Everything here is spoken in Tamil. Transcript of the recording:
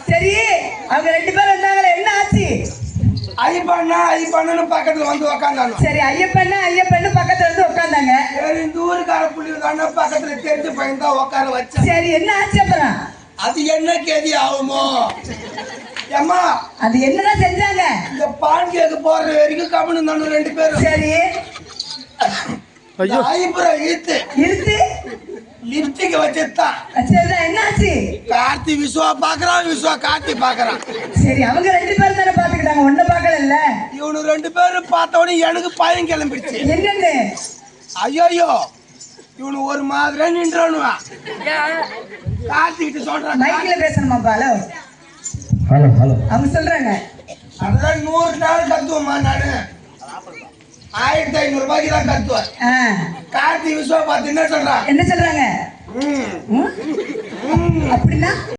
சரி, அவங்க 2 பேரும் வந்தாங்களே, என்ன ஆச்சு? ஐயப்பண்ணு பக்கத்துல வந்து உக்காந்தாங்க. சரி, ஐயப்பண்ணு பக்கத்துல வந்து உட்காந்தாங்க. சரி, இந்த ஊருக்கார புள்ளி தானே பக்கத்துல தெரிஞ்ச பையன் தான் உட்கார வச்சேன். சரி, என்ன ஆச்சு அப்புறம்? அது என்ன கேதி ஆகுமோ? ஏம்மா, அது என்னதான் செஞ்சாங்க? இந்த பான் கேக்கு போற வரைக்கும் கவனம் தானே 2 பேரும். சரி, ஐபுரம் இழுத்து லிப்ஸ்டிக் வச்சுதான். சரிதான், என்ன ஆச்சு? கார்த்தி விஸ்வா பாக்குறான், விஸ்வா கார்த்தி பாக்குறான். சரி, அவங்க 2 பேரும் தானே பாத்துக்கிட்டாங்க, ஒன்ன பாக்கல இல்ல? இவனு 2 பேரும் பார்த்தவனே எனக்கு பயம் கிளம்பிடுச்சு. என்னன்னு? ஐயோ, இவனு ஒரு மாதிரி நின்றானுவா. கார்த்தி கிட்ட சொல்றான், மைக்ல பேசணுமாப்பா? Hello hello. அவங்க சொல்றாங்க, அதான் 100 நாள் கத்துவோம்மா. நானு 1500 ரூபாய்க்கு தான் கத்துவேன். கார்த்தி விஸ்வா பார்த்து என்ன சொல்றான்? என்ன சொல்றாங்க? அப்படின்னா